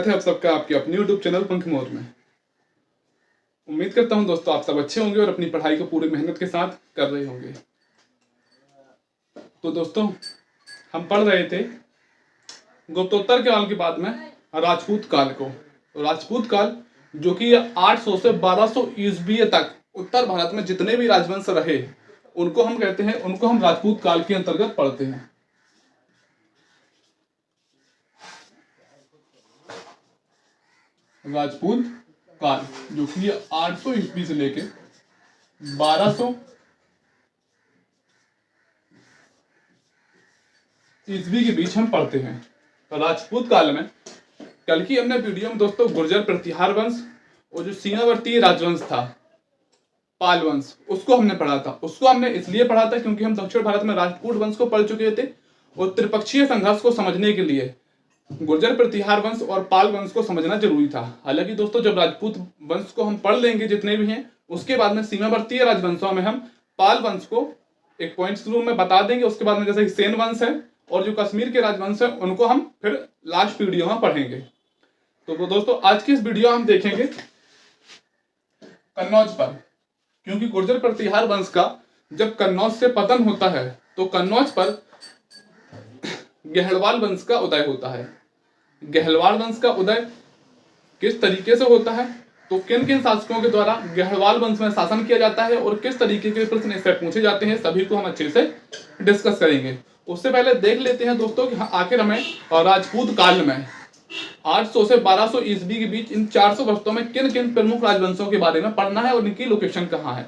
स्वागत है आप सबका आपके अपने YouTube चैनल पंख मोर में। उम्मीद करता हूं दोस्तों आप सब अच्छे होंगे और अपनी पढ़ाई को पूरी मेहनत के साथ कर रहे होंगे। तो दोस्तों हम पढ़ रहे थे गुप्तोत्तर काल के बाद में राजपूत काल को। राजपूत काल जो कि 800 से 1200 ईस्वी तक उत्तर भारत में जितने भी राजवंश रहे उनको हम कहते हैं, उनको हम राजपूत काल के अंतर्गत पढ़ते हैं। राजपूत काल जो कि 800 ईस्वी से लेके 1200 ईस्वी के बीच हम पढ़ते हैं। तो राजपूत काल में कल की हमने वीडियो में दोस्तों गुर्जर प्रतिहार वंश और जो सीमावर्ती राजवंश था पाल वंश उसको हमने पढ़ा था। उसको हमने इसलिए पढ़ा था क्योंकि हम दक्षिण भारत में राजपूत वंश को पढ़ चुके थे और त्रिपक्षीय संघर्ष को समझने के लिए गुर्जर प्रतिहार वंश और पाल वंश को समझना जरूरी था। हालांकि दोस्तों जब राजपूत वंश को हम पढ़ लेंगे जितने भी हैं, उसके बाद में सीमावर्तीय राजवंशों में हम पाल वंश को एक पॉइंट शुरू में बता देंगे। उसके बाद में जैसे सेन वंश है और जो कश्मीर के राजवंश है उनको हम फिर लास्ट वीडियो में पढ़ेंगे। तो दोस्तों आज की इस वीडियो हम देखेंगे कन्नौज पर, क्योंकि गुर्जर प्रतिहार वंश का जब कन्नौज से पतन होता है तो कन्नौज पर गहलवाल वंश का उदय होता है। गहलवाल वंश का उदय किस तरीके से होता है, तो किन किन शासकों के द्वारा गहलवाल वंश में शासन किया जाता है और किस तरीके के प्रश्न इससे पूछे जाते हैं, सभी को हम अच्छे से डिस्कस करेंगे। उससे पहले देख लेते हैं दोस्तों कि आखिर हमें राजपूत काल में 800 से 1200 ईस्वी के बीच इन 400 वर्षों में किन किन प्रमुख राजवंशों के बारे में पढ़ना है और इनकी लोकेशन कहाँ है,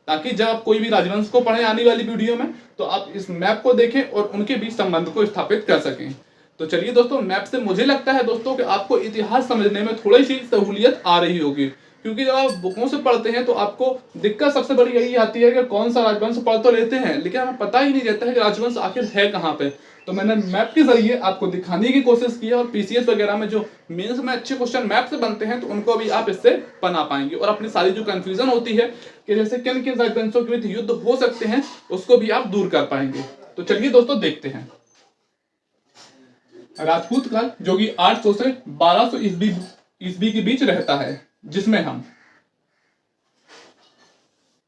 ताकि जब आप कोई भी राजवंश को पढ़ें आने वाली वीडियो में तो आप इस मैप को देखें और उनके बीच संबंध को स्थापित कर सकें। तो चलिए दोस्तों, मैप से मुझे लगता है दोस्तों कि आपको इतिहास समझने में थोड़ी सी सहूलियत आ रही होगी, क्योंकि जब आप बुकों से पढ़ते हैं तो आपको दिक्कत सबसे बड़ी यही आती है कि कौन सा राजवंश पढ़ तो लेते हैं लेकिन हमें पता ही नहीं रहता है कि राजवंश आखिर है कहाँ पे। तो मैंने मैप के जरिए आपको दिखाने की कोशिश की है और पीसीएस वगैरह में जो मेंस में अच्छे क्वेश्चन मैप से बनते हैं तो उनको भी आप इससे बना पाएंगे और अपनी सारी जो कंफ्यूजन होती है कि जैसे किन किन राजवंशों के बीच युद्ध हो सकते हैं उसको भी आप दूर कर पाएंगे। तो चलिए दोस्तों देखते हैं राजपूत काल जो कि 800 से 1200 ईस्वी के बीच रहता है, जिसमें हम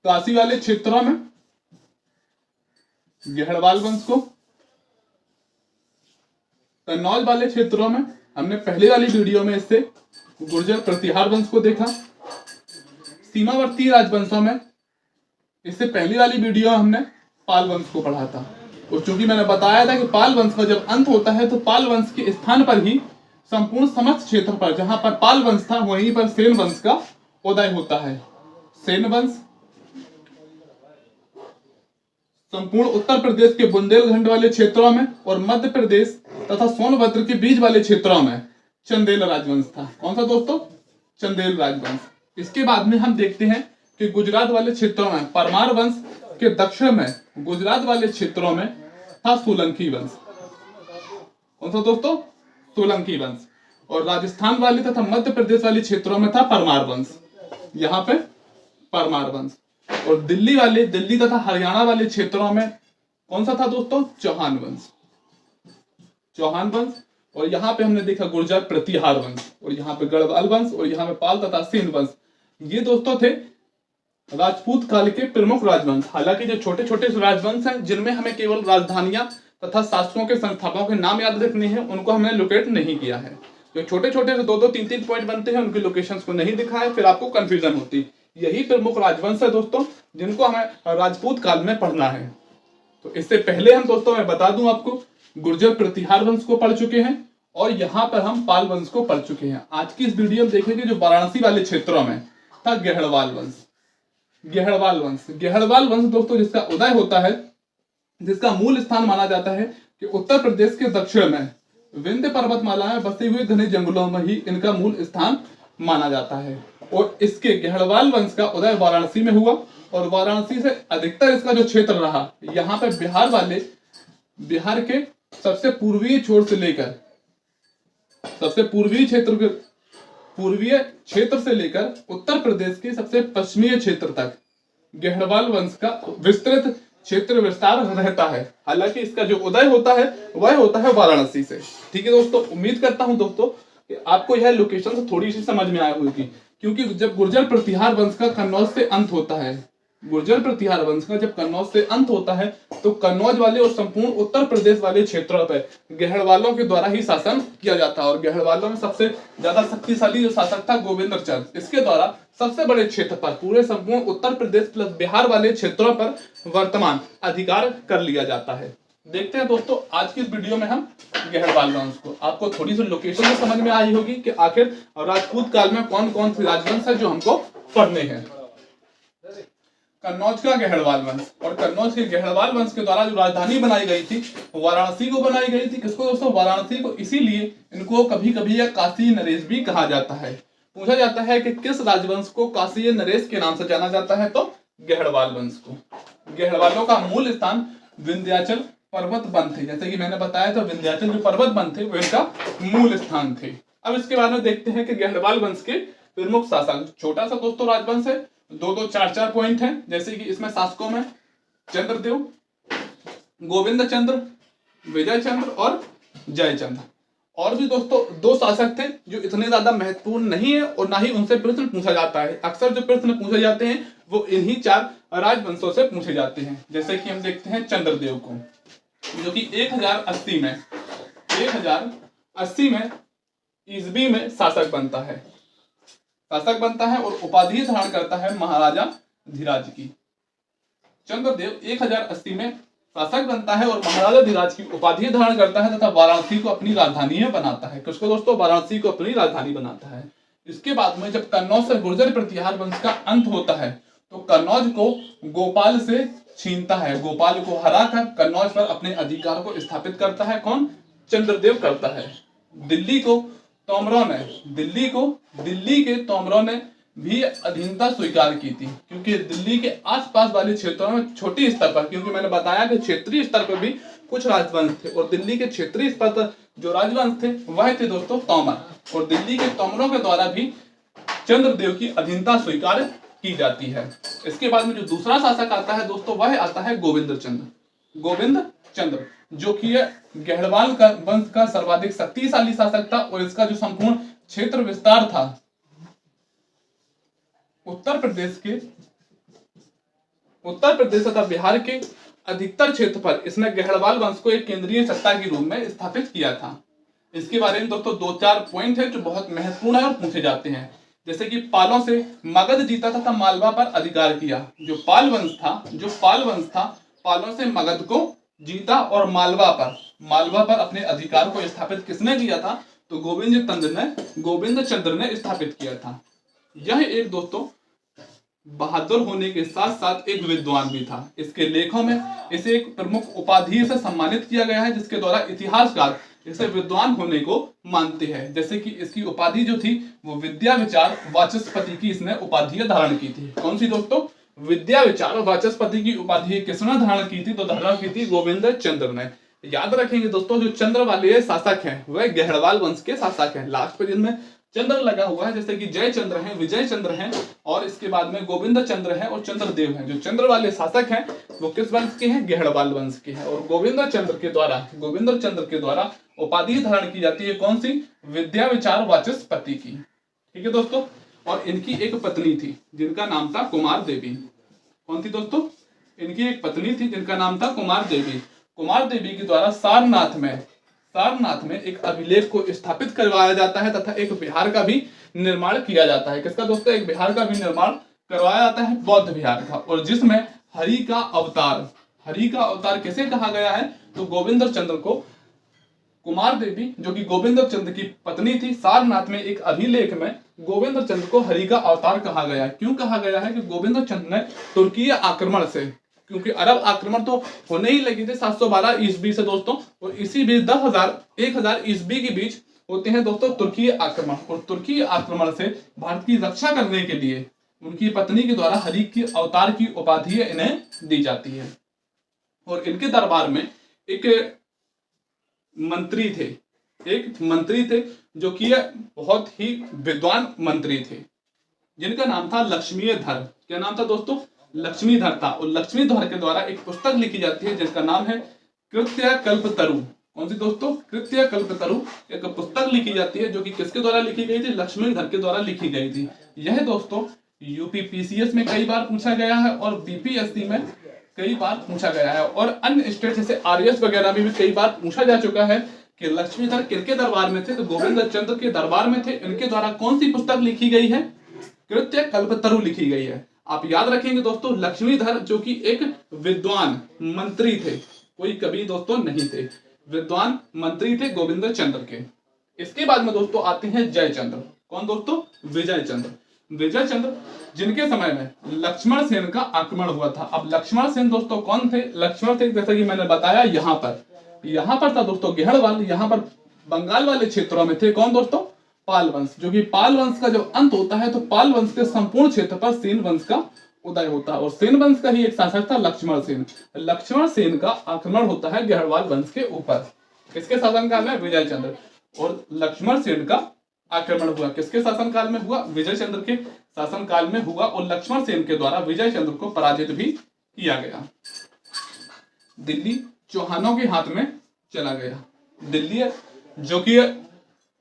काशी वाले क्षेत्रों में गहलवाल वंश को, कन्नौज वाले क्षेत्रों में हमने पहले वाली वीडियो में इससे गुर्जर प्रतिहार वंश को देखा, सीमावर्ती राजवंशों में इससे पहली वाली वीडियो हमने पाल वंश को पढ़ा था। और चूंकि मैंने बताया था कि पाल वंश का जब अंत होता है तो पाल वंश के स्थान पर ही संपूर्ण समस्त क्षेत्र पर जहां पर पाल वंश था वहीं पर सेन वंश का उदय होता है। सेन वंश संपूर्ण उत्तर प्रदेश के बुंदेलखंड वाले क्षेत्रों में और मध्य प्रदेश तथा सोनभद्र के बीच वाले क्षेत्रों में चंदेल राजवंश था। कौन सा दोस्तों? चंदेल राजवंश। इसके बाद में हम देखते हैं कि गुजरात वाले क्षेत्रों में परमार वंश के दक्षिण में गुजरात वाले क्षेत्रों में था सोलंकी वंश। कौन सा दोस्तों? सोलंकी वंश। और राजस्थान वाले तथा मध्य प्रदेश वाले क्षेत्रों में था परमार वंश, यहाँ पे परमार वंश। और दिल्ली तथा हरियाणा वाले क्षेत्रों में कौन सा था दोस्तों? चौहान वंश। चौहान वंश। और यहाँ पे हमने देखा गुर्जर प्रतिहार वंश और यहाँ पे गढ़वाल वंश और यहाँ पे पाल तथा सेन वंश। ये दोस्तों थे राजपूत काल के प्रमुख राजवंश। हालांकि जो छोटे छोटे राजवंश हैं जिनमें हमें केवल राजधानियां तथा शासकों के संस्थापकों के नाम याद रखने हैं उनको हमने लोकेट नहीं किया है। जो छोटे छोटे से 2-2, 3-3 पॉइंट बनते हैं उनकी लोकेशंस को नहीं दिखा है, फिर आपको कंफ्यूजन होती। यही प्रमुख राजवंश है दोस्तों जिनको हमें राजपूत काल में पढ़ना है। तो इससे पहले हम दोस्तों मैं बता दूं आपको गुर्जर प्रतिहार वंश को पढ़ चुके हैं और यहाँ पर हम पाल वंश को पढ़ चुके हैं। आज की इस वीडियो में देखेंगे जो वाराणसी वाले क्षेत्रों में था गहलवाल वंश। गहलवाल वंश, गहलवाल वंश दोस्तों जिसका उदय होता है, जिसका मूल स्थान माना जाता है कि उत्तर प्रदेश के दक्षिण में विंध्य पर्वतमाला में बसे हुए घने जंगलों में ही इनका मूल स्थान माना जाता है। और इसके गहलवाल वंश का उदय वाराणसी में हुआ और वाराणसी से अधिकतर इसका जो क्षेत्र रहा यहाँ पे बिहार के सबसे पूर्वीय छोर से लेकर सबसे पूर्वीय क्षेत्र से लेकर उत्तर प्रदेश के सबसे पश्चिमी क्षेत्र तक गहलवाल वंश का विस्तृत क्षेत्र विस्तार रहता है। हालांकि इसका जो उदय होता है वह होता है वाराणसी से। ठीक है दोस्तों, उम्मीद करता हूं दोस्तों आपको यह लोकेशन से थोड़ी सी समझ में आई होगी, क्योंकि जब गुर्जर प्रतिहार वंश का कन्नौज से अंत होता है, गुर्जर प्रतिहार वंश का जब कन्नौज से अंत होता है तो कन्नौज वाले और संपूर्ण उत्तर प्रदेश वाले क्षेत्रों पर गहड़वालों के द्वारा ही शासन किया जाता है। और गहड़वालों में सबसे ज्यादा शक्तिशाली जो शासक था गोविंद चंद, इसके द्वारा सबसे बड़े क्षेत्र पर पूरे संपूर्ण उत्तर प्रदेश प्लस बिहार वाले क्षेत्रों पर वर्तमान अधिकार कर लिया जाता है। देखते हैं दोस्तों आज की इस वीडियो में हम गहड़वाल वंश को, आपको थोड़ी सी लोकेशन समझ में आई होगी कि आखिर राजपूत काल में कौन कौन से राजवंश है जो हमको पढ़ने हैं। कन्नौज का गहड़वाल वंश, और कन्नौज के गहड़वाल वंश के द्वारा जो राजधानी बनाई गई थी वाराणसी को बनाई गई थी। किसको दोस्तों? वाराणसी को। इसीलिए इनको कभी कभी काशी नरेश भी कहा जाता है। पूछा जाता है कि किस राजवंश को काशी नरेश के नाम से जाना जाता है, तो गहड़वाल वंश को। गहड़वालों का मूल स्थान विंध्याचल पर्वत बन थे, जैसे कि मैंने बताया था विंध्याचल जो पर्वत बन थे वो इनका मूल स्थान थे। अब इसके बारे में देखते हैं कि गहड़वाल वंश के प्रमुख शासक, छोटा सा दोस्तों राजवंश है, 2-2, 4-4 पॉइंट हैं। जैसे कि इसमें शासकों में चंद्रदेव, गोविंद चंद्र, विजय चंद्र और जयचंद्र। और भी दोस्तों 2 शासक थे जो इतने ज्यादा महत्वपूर्ण नहीं है और ना ही उनसे प्रश्न पूछा जाता है। अक्सर जो प्रश्न पूछे जाते हैं वो इन्हीं 4 राजवंशों से पूछे जाते हैं। जैसे कि हम देखते हैं चंद्रदेव को, जो कि 1080 में ईसवी में शासक बनता है और उपाधि धारण करता है महाराजा धीराज की। चंद्रदेव 1080 में शासक बनता है और महाराजा धीराज की उपाधि धारण करता है तथा वाराणसी को अपनी राजधानी बनाता है। किसको दोस्तों? वाराणसी को अपनी राजधानी बनाता है। इसके बाद में जब कन्नौज से गुर्जर प्रतिहार वंश का अंत होता है तो कन्नौज को गोपाल से छीनता है। गोपाल को हराकर कन्नौज पर अपने अधिकार को स्थापित करता है। कौन? चंद्रदेव करता है। दिल्ली के तोमरों ने भी अधीनता स्वीकार की थी, क्योंकि दिल्ली के आसपास वाले क्षेत्रों में छोटी स्तर पर, क्योंकि मैंने बताया कि क्षेत्रीय स्तर पर भी कुछ राजवंश थे और दिल्ली के क्षेत्रीय स्तर पर जो राजवंश थे वह थे दोस्तों तोमर, और दिल्ली के तोमरों के द्वारा भी चंद्रदेव की अधीनता स्वीकार की जाती है। इसके बाद में जो दूसरा शासक आता है दोस्तों वह आता है गोविंद चंद्र, जो कि गहड़वाल का वंश का सर्वाधिक शक्तिशाली शासक था और इसका जो संपूर्ण क्षेत्र विस्तार था उत्तर प्रदेश तथा बिहार के अधिकतर क्षेत्र पर इसने गहड़वाल वंश को एक केंद्रीय सत्ता के रूप में स्थापित किया था। इसके बारे में दोस्तों 2-4 पॉइंट है जो बहुत महत्वपूर्ण है और पूछे जाते हैं। जैसे कि पालों से मगध जीता तथा मालवा पर अधिकार किया। जो पाल वंश था पालों से मगध को जीता और मालवा पर अपने अधिकार को स्थापित किसने किया था? तो गोविंद चंद्र ने स्थापित किया था। यह एक दोस्तों बहादुर होने के साथ साथ एक विद्वान भी था। इसके लेखों में इसे एक प्रमुख उपाधि से सम्मानित किया गया है, जिसके द्वारा इतिहासकार इसे विद्वान होने को मानते हैं। जैसे कि इसकी उपाधि जो थी वो विद्या विचार वाचस्पति की इसने उपाधि धारण की थी। कौन सी दोस्तों? विद्या विचार और वाचस्पति की उपाधि किसने धारण की थी? तो धारण की थी गोविंद चंद्र ने। याद रखेंगे दोस्तों जो चंद्र वाले शासक हैं वह गहड़वाल वंश के शासक हैं। लास्ट पेज में चंद्र लगा हुआ है, जैसे कि जय चंद्र हैं, विजय चंद्र हैं और इसके बाद में गोविंद चंद्र हैं और चंद्रदेव हैं। जो चंद्र वाले शासक हैं वो किस वंश के हैं? गहड़वाल वंश के हैं। और गोविंद चंद्र के द्वारा उपाधि धारण की जाती है कौन सी? विद्या विचार वाचस्पति की। ठीक है दोस्तों। और इनकी एक पत्नी थी जिनका नाम था कुमार देवी। कौन थी दोस्तों? इनकी एक पत्नी थी जिनका नाम था कुमार देवी। कुमार देवी के द्वारा सारनाथ में एक अभिलेख को स्थापित करवाया जाता है तथा एक विहार का भी निर्माण किया जाता है। किसका दोस्तों? एक विहार का भी निर्माण करवाया जाता है, बौद्ध विहार का, और जिसमें हरि का अवतार किसे कहा गया है? तो गोविंद चंद्र को। कुमार देवी जो कि गोविंद चंद्र की पत्नी थी, सारनाथ में एक अभिलेख में गोविंद चंद्र को हरि का अवतार कहा गया है। क्यों कहा गया है? कि गोविंद चंद्र ने तुर्कीय आक्रमण से, क्योंकि अरब आक्रमण तो होने ही लगे थे 712 ईस्वी से दोस्तों, और इसी बीच 10,000 ईस्वी के बीच होते हैं दोस्तों तुर्की आक्रमण। और तुर्की आक्रमण से भारत की रक्षा करने के लिए उनकी पत्नी के द्वारा हरि के अवतार की उपाधि इन्हें दी जाती है। और इनके दरबार में एक मंत्री थे जो कि बहुत ही विद्वान मंत्री थे, जिनका नाम था लक्ष्मीधर। क्या नाम था दोस्तों? लक्ष्मीधर था। और लक्ष्मीधर के द्वारा एक पुस्तक लिखी जाती है जिसका नाम है कृत्य कल्पतरु। कौन सी दोस्तों? कृत्य कल्पतरु एक पुस्तक लिखी जाती है जो कि किसके द्वारा लिखी गई थी? लक्ष्मणधर के द्वारा लिखी गई थी। यह दोस्तों यूपीपीसीएस में कई बार पूछा गया है और बीपीएससी में कई बार पूछा गया है और अन्य स्टेट जैसे आरएस वगैरह में भी कई बार पूछा जा चुका है कि लक्ष्मीधर किनके दरबार में थे? तो गोविंद चंद्र के दरबार में थे। इनके द्वारा कौन सी पुस्तक लिखी गई है? कृत्य कल्पतरु लिखी गई है। आप याद रखेंगे दोस्तों, लक्ष्मीधर जो कि एक विद्वान मंत्री थे, कोई कवि दोस्तों नहीं थे, विद्वान मंत्री थे गोविंद चंद्र के। इसके बाद में दोस्तों आते हैं जयचंद्र। कौन दोस्तों? विजय चंद्र। विजय चंद्र जिनके समय में लक्ष्मण सेन का आक्रमण हुआ था। अब लक्ष्मण सेन दोस्तों कौन थे? लक्ष्मण सेन जैसा कि मैंने बताया यहाँ पर था दोस्तों गेहड़वाल, यहाँ पर बंगाल वाले क्षेत्रों में थे। कौन दोस्तों? पाल वंश। जो कि पाल वंश का जब अंत होता है तो पाल वंश के संपूर्ण क्षेत्र पर सेन वंश का उदय होता है और सेन वंश का ही एक शासक था लक्ष्मण सेन। लक्ष्मण सेन का आक्रमण होता है गेहड़वाल वंश के ऊपर। किसके शासनकाल में? विजय चंद्र। और लक्ष्मण सेन का आक्रमण हुआ किसके शासनकाल में हुआ? विजय चंद्र के शासनकाल में हुआ और लक्ष्मण सेन के द्वारा विजय चंद्र को पराजित भी किया गया। दिल्ली चौहानों के हाथ में चला गया। दिल्ली जो कि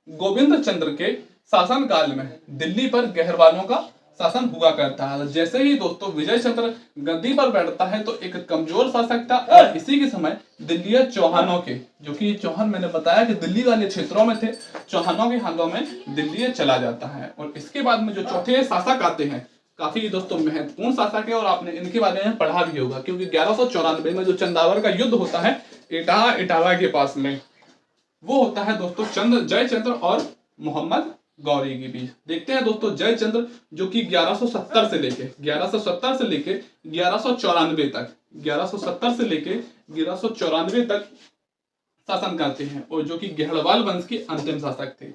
गोविंद चंद्र के शासनकाल में दिल्ली पर गहरवालों का शासन हुआ करता है। जैसे ही दोस्तों विजय चंद्र गद्दी पर बैठता है तो एक कमजोर शासक था और इसी के समय दिल्ली चौहानों के, जो कि चौहान मैंने बताया कि दिल्ली वाले क्षेत्रों में थे, चौहानों के हाथों में दिल्ली चला जाता है। और इसके बाद में जो चौथे शासक आते हैं, काफी दोस्तों महत्वपूर्ण शासक है और आपने इनके बारे में पढ़ा भी होगा क्योंकि 1194 में जो चंदावर का युद्ध होता है इटावा के पास में, वो होता है दोस्तों जयचंद्र और मोहम्मद गौरी के बीच। देखते हैं दोस्तों जयचंद्र जो कि 1170 से लेके 1194 तक शासन करते हैं और जो कि गेहड़वाल वंश के अंतिम शासक थे।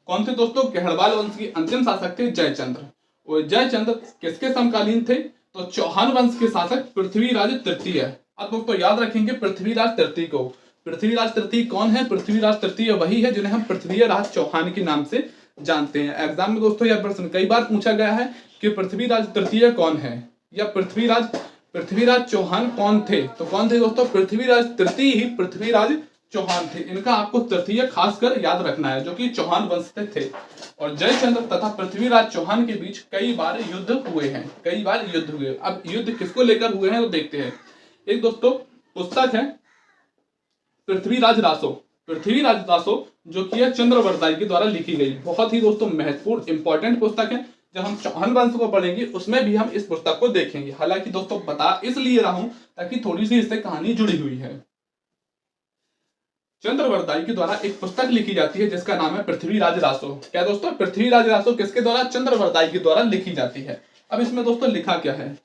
कौन थे दोस्तों? गेहड़वाल वंश के अंतिम शासक थे जयचंद्र। और जयचंद्र किसके समकालीन थे? तो चौहान वंश के शासक पृथ्वीराज तृतीय। अब दोस्तों याद रखेंगे पृथ्वीराज तृतीय को। पृथ्वीराज तृतीय कौन है? पृथ्वीराज तृतीय वही है जिन्हें हम पृथ्वीराज चौहान के नाम से जानते हैं। एग्जाम में दोस्तों यह प्रश्न कई बार पूछा गया है कि पृथ्वीराज तृतीय कौन है या पृथ्वीराज चौहान कौन थे? तो कौन थे दोस्तों? पृथ्वीराज तृतीय ही पृथ्वीराज चौहान थे। इनका आपको तृतीय खासकर याद रखना है जो कि चौहान वंश से थे। और जयचंद्र तथा पृथ्वीराज चौहान के बीच कई बार युद्ध हुए हैं, कई बार युद्ध हुए। अब युद्ध किसको लेकर हुए हैं तो देखते हैं। एक दोस्तों पुस्तक है पृथ्वीराज रासो जो कि चंद्रवरदाई के द्वारा लिखी गई। बहुत ही दोस्तों महत्वपूर्ण इंपॉर्टेंट पुस्तक है। जब हम चौहान वंश को पढ़ेंगे उसमें भी हम इस पुस्तक को देखेंगे। हालांकि दोस्तों बता इसलिए रहा हूं ताकि थोड़ी सी इससे कहानी जुड़ी हुई है। चंद्रवरदाई के द्वारा एक पुस्तक लिखी जाती है जिसका नाम है पृथ्वीराज रासो। क्या दोस्तों? पृथ्वीराज रासो किसके द्वारा? चंद्रवरदाई के द्वारा लिखी जाती है। अब इसमें दोस्तों लिखा क्या है?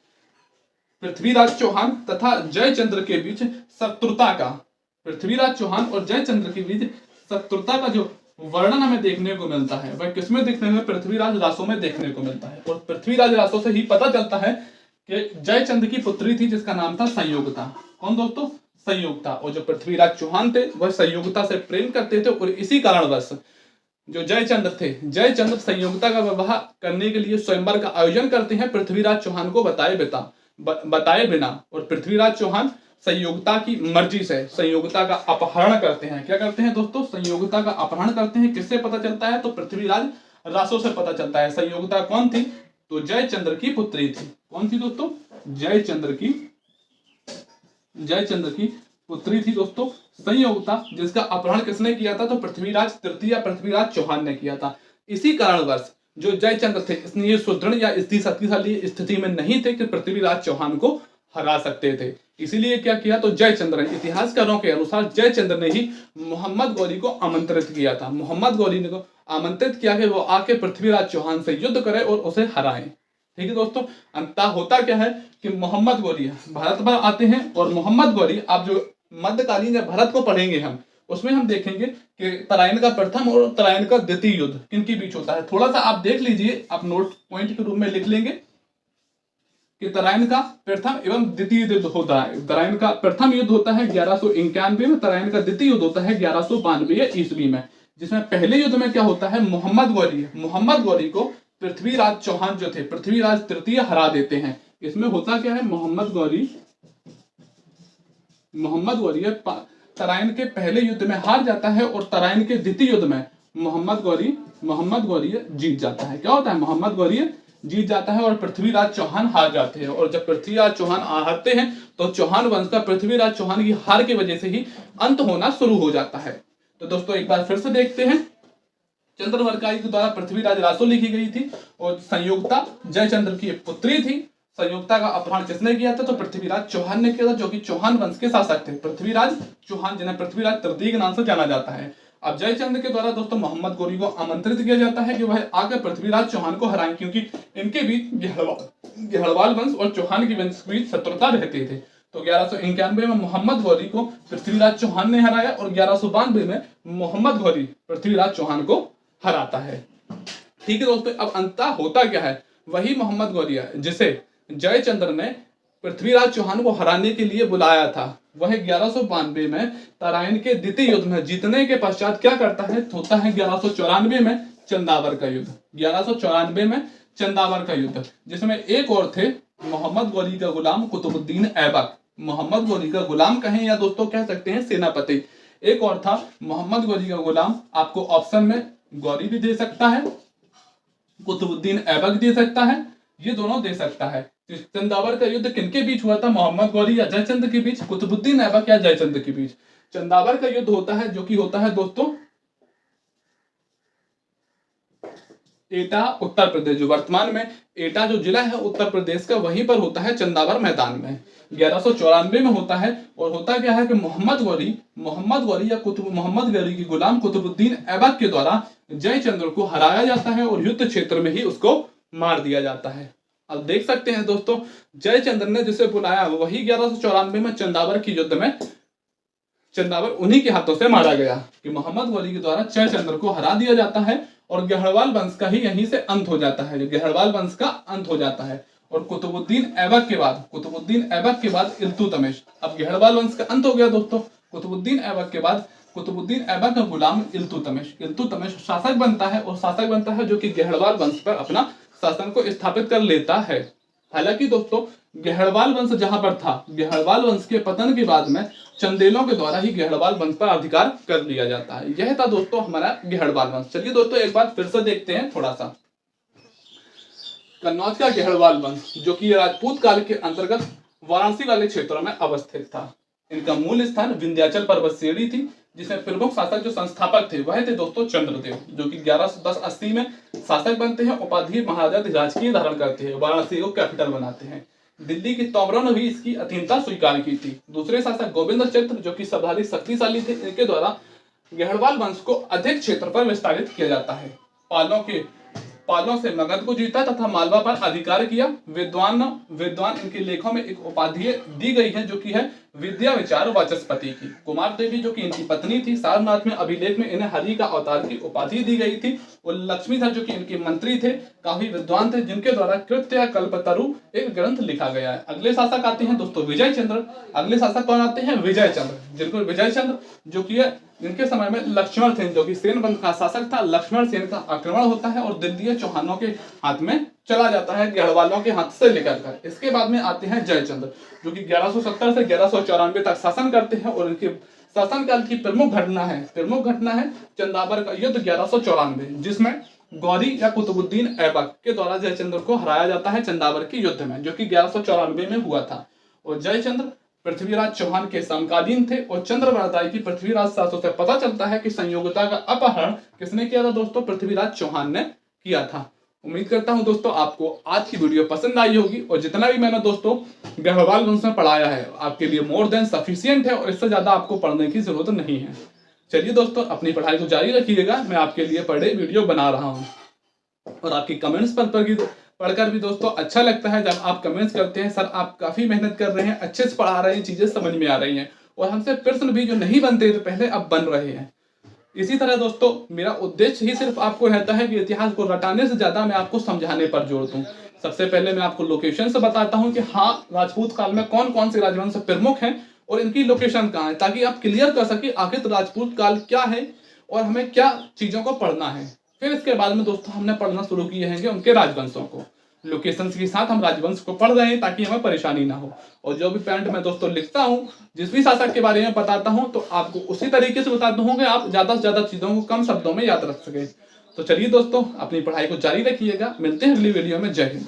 पृथ्वीराज चौहान तथा जयचंद्र के बीच शत्रुता का, पृथ्वीराज चौहान और जयचंद्र के बीच शत्रुता का जो वर्णन हमें देखने को मिलता है वह किसमें देखने में? पृथ्वीराज रासो में देखने को मिलता है। और पृथ्वीराज रासो से ही पता चलता है कि जयचंद्र की पुत्री थी जिसका नाम था संयोगता। कौन दोस्तों? संयोगता। और जो पृथ्वीराज चौहान थे वह संयोगता से प्रेम करते थे और इसी कारणवश जो जयचंद्र थे, जयचंद्र संयोगता का विवाह करने के लिए स्वयंवर का आयोजन करते हैं पृथ्वीराज चौहान को बताए बिना। और पृथ्वीराज चौहान संयोगता की मर्जी से संयोगता का अपहरण करते हैं। क्या करते हैं दोस्तों? संयोगता का अपहरण करते हैं। किससे पता चलता है? तो पृथ्वीराज रासो से पता चलता है। संयोगता कौन थी? तो जयचंद्र की पुत्री थी। कौन थी दोस्तों? जयचंद्र की पुत्री थी दोस्तों संयोगता, जिसका अपहरण किसने किया था? तो पृथ्वीराज तृतीय पृथ्वीराज चौहान ने किया था। इसी कारणवश जो जयचंद्र थे इसलिए सुदृढ़ या इतनी शक्तिशाली स्थिति में नहीं थे कि पृथ्वीराज चौहान को हरा सकते थे। इसीलिए क्या किया? तो जयचंद्र ने, इतिहासकारों के अनुसार जयचंद्र ने ही मोहम्मद गौरी को आमंत्रित किया था। मोहम्मद गौरी ने को आमंत्रित किया कि वो आके पृथ्वीराज चौहान से युद्ध करे और उसे हराएं। ठीक है दोस्तों। अंततः होता क्या है कि मोहम्मद गौरी भारत पर आते हैं और मोहम्मद गौरी, आप जो मध्यकालीन भारत को पढ़ेंगे हम उसमें हम देखेंगे कि तराइन का प्रथम और तराइन का द्वितीय युद्ध किनके बीच होता है। थोड़ा सा आप देख लीजिए, आप नोट पॉइंट के रूप में लिख लेंगे कि तराइन का प्रथम एवं द्वितीय युद्ध होता है। तराइन का प्रथम युद्ध होता है 1191 में, तराइन का द्वितीय युद्ध होता है 1192 ईस्वी में। जिसमें पहले युद्ध में क्या होता है? मोहम्मद गौरी को पृथ्वीराज चौहान जो थे पृथ्वीराज तृतीय हरा देते हैं। इसमें होता क्या है? मोहम्मद गौरी तराइन के पहले युद्ध में हार जाता है और तराइन के द्वितीय युद्ध में मोहम्मद गौरी जीत जाता है। क्या होता है? मोहम्मद गौरी जीत जाता है और पृथ्वीराज चौहान हार जाते हैं। और जब पृथ्वीराज चौहान हारते हैं तो चौहान वंश का पृथ्वीराज चौहान की हार की वजह से ही अंत होना शुरू हो जाता है। तो दोस्तों एक बार फिर से देखते हैं। चंद्रवरकाई के द्वारा पृथ्वीराज रासो लिखी गई थी और संयोक्ता जयचंद्र की पुत्री थी। संयोक्ता का अपहरण किसने किया था? तो पृथ्वीराज चौहान ने किया था, जो कि चौहान वंश के शासक थे। पृथ्वीराज चौहान, जिन्हें पृथ्वीराज तृतीय के नाम से जाना जाता है। अब जयचंद्र के द्वारा दोस्तों मोहम्मद गौरी को आमंत्रित किया जाता है कि वह आकर पृथ्वीराज चौहान को हराएं, क्योंकि इनके बीच गेहड़वाल वंश और चौहान की वंश के बीच शत्रुता रहती थी। तो 1191 में मोहम्मद गौरी को पृथ्वीराज चौहान ने हराया और 1192 में मोहम्मद गौरी पृथ्वीराज चौहान को हराता है। ठीक है दोस्तों, अब अंततः होता क्या है? वही मोहम्मद गौरी जिसे जयचंद्र ने पृथ्वीराज चौहान को हराने के लिए बुलाया था, वह 1192 में तराइन के द्वितीय युद्ध में जीतने के पश्चात क्या करता है? होता है 1194 में चंदावर का युद्ध। 1194 में चंदावर का युद्ध, जिसमें एक और थे मोहम्मद गौरी का गुलाम कुतुबुद्दीन ऐबक। मोहम्मद गौरी का गुलाम कहें या दोस्तों कह सकते हैं सेनापति। एक और था मोहम्मद गौरी का गुलाम, आपको ऑप्शन में गौरी भी दे सकता है, कुतुबुद्दीन ऐबक दे सकता है, ये दोनों दे सकता है। चंदावर का युद्ध किनके बीच हुआ था? मोहम्मद गौरी या जयचंद्र के बीच, कुतुबुद्दीन ऐबक या जयचंद्र के बीच। चंदावर का युद्ध होता है जो कि होता है दोस्तों एटा, उत्तर प्रदेश। जो वर्तमान में एटा जो जिला है उत्तर प्रदेश का, वहीं पर होता है चंदावर मैदान में। 1194 में होता है। और होता क्या है कि मोहम्मद गौरी या मोहम्मद गौरी की गुलाम कुतुबुद्दीन ऐबक के द्वारा जयचंद्र को हराया जाता है और युद्ध क्षेत्र में ही उसको मार दिया जाता है। अब देख सकते हैं दोस्तों, जयचंद्र ने जिसे बुलाया वही 1194 में चंदावर की युद्ध में चंदावर उन्हीं के हाथों से मारा गया कि मोहम्मद गौरी के द्वारा जयचंद्र को हरा दिया जाता है और गेहड़वाल वंश का ही यहीं से अंत हो जाता है। गेहड़वाल वंश का अंत हो जाता है और कुतुबुद्दीन ऐबक के बाद इल्तुतमिश। अब गेहड़वाल वंश का अंत हो गया दोस्तों। कुतुबुद्दीन ऐबक के बाद कुतुबुद्दीन ऐबक का गुलाम इल्तुतमिश शासक बनता है और शासक बनता है जो कि गेहड़वाल वंश पर अपना शासन को स्थापित कर लेता है। हालांकि दोस्तों गेहड़वाल वंश जहां पर था, गेहड़वाल वंश के पतन के बाद में चंदेलों के द्वारा ही गेहड़वाल वंश पर अधिकार कर लिया जाता है। यह था दोस्तों हमारा गेहड़वाल वंश। चलिए दोस्तों एक बार फिर से देखते हैं थोड़ा सा। कन्नौज का गेहड़वाल वंश जो कि राजपूत काल के अंतर्गत वाराणसी वाले क्षेत्रों में अवस्थित था। इनका मूल स्थान विंध्याचल पर्वत श्रेणी थी, जिसमें प्रमुख शासक जो संस्थापक थे वह थे दोस्तों चंद्रदेव, जो कि 1180 में शासक बनते हैं। उपाधि महाराजा धिराज की धारण करते हैं, वाराणसी को कैपिटल बनाते हैं। दिल्ली की तोमरों ने भी इसकी अधीनता स्वीकार की थी। दूसरे शासक गोविंद चंद्र जो कि सर्वाधिक शक्तिशाली थे, इनके द्वारा गेहड़वाल वंश को अधिक क्षेत्र पर विस्तारित किया जाता है। पालों से मगध को जीता तथा मालवा पर अधिकार किया। विद्वान इनके लेखों में एक उपाधि दी गई है जो कि है विद्या विचार वाचस्पति की। कुमार देवी जो कि इनकी पत्नी थी, सारनाथ में अभिलेख में इन्हें हरि का अवतार की उपाधि दी गई थी। और लक्ष्मीधर जो कि इनके मंत्री थे, काफी विद्वान थे, जिनके द्वारा कृत्य कल्पतरु एक ग्रंथ लिखा गया है। अगले शासक आते हैं दोस्तों विजय चंद्र। अगले शासक कौन आते हैं? विजय चंद्र, जिनको विजय चंद्र जो कि इनके समय में लक्ष्मण सेन जो कि सेन वंश का शासक था, लक्ष्मण सेन का आक्रमण होता है और दिल्ली चौहानों के हाथ में चला जाता है, गेहड़वालों के हाथ से लेकर कर। इसके बाद में आते हैं जयचंद्र जो कि 1170 से 1194 तक शासन करते हैं और इनके शासनकाल की प्रमुख घटना है चंदावर का युद्ध 1194, जिसमें गौरी या कुतुबुद्दीन ऐबक के द्वारा जयचंद्र को हराया जाता है चंदावर के युद्ध में, जो कि 1194 में हुआ था। और जयचंद्र पृथ्वीराज चौहान के समकालीन थे और चंद्रवरदाई की पृथ्वीराज शासकों से पता चलता है कि संयोगिता का अपहरण किसने किया था दोस्तों? पृथ्वीराज चौहान ने किया था। उम्मीद करता हूं दोस्तों आपको आज की वीडियो पसंद आई होगी और जितना भी मैंने दोस्तों गेहड़वाल वंश में पढ़ाया है आपके लिए मोर देन सफिशिएंट है और इससे ज्यादा आपको पढ़ने की जरूरत नहीं है। चलिए दोस्तों अपनी पढ़ाई को जारी रखिएगा, मैं आपके लिए पढ़े वीडियो बना रहा हूँ। और आपकी कमेंट्स पढ़कर भी दोस्तों अच्छा लगता है जब आप कमेंट्स करते हैं, सर आप काफी मेहनत कर रहे हैं, अच्छे से पढ़ा रहे हैं, चीजें समझ में आ रही हैं और हमसे प्रश्न भी जो नहीं बनते थे पहले अब बन रहे हैं। इसी तरह दोस्तों मेरा उद्देश्य ही सिर्फ आपको रहता है कि इतिहास को रटाने से ज्यादा मैं आपको समझाने पर जोर दूं। सबसे पहले मैं आपको लोकेशन से बताता हूं कि हाँ राजपूत काल में कौन कौन से राजवंश प्रमुख हैं और इनकी लोकेशन कहाँ है, ताकि आप क्लियर कर सके आखिर राजपूत काल क्या है और हमें क्या चीजों को पढ़ना है। फिर इसके बाद में दोस्तों हमने पढ़ना शुरू किए हैं उनके राजवंशों को। लोकेशंस के साथ हम राजवंश को पढ़ रहे हैं ताकि हमें परेशानी ना हो। और जो भी पॉइंट मैं दोस्तों लिखता हूँ, जिस भी शासक के बारे में बताता हूँ, तो आपको उसी तरीके से बताता हूँ कि आप ज़्यादा से ज़्यादा चीज़ों को कम शब्दों में याद रख सकें। तो चलिए दोस्तों, अपनी पढ़ाई को जारी रखिएगा। मिलते हैं अगली वीडियो में। जय हिंद।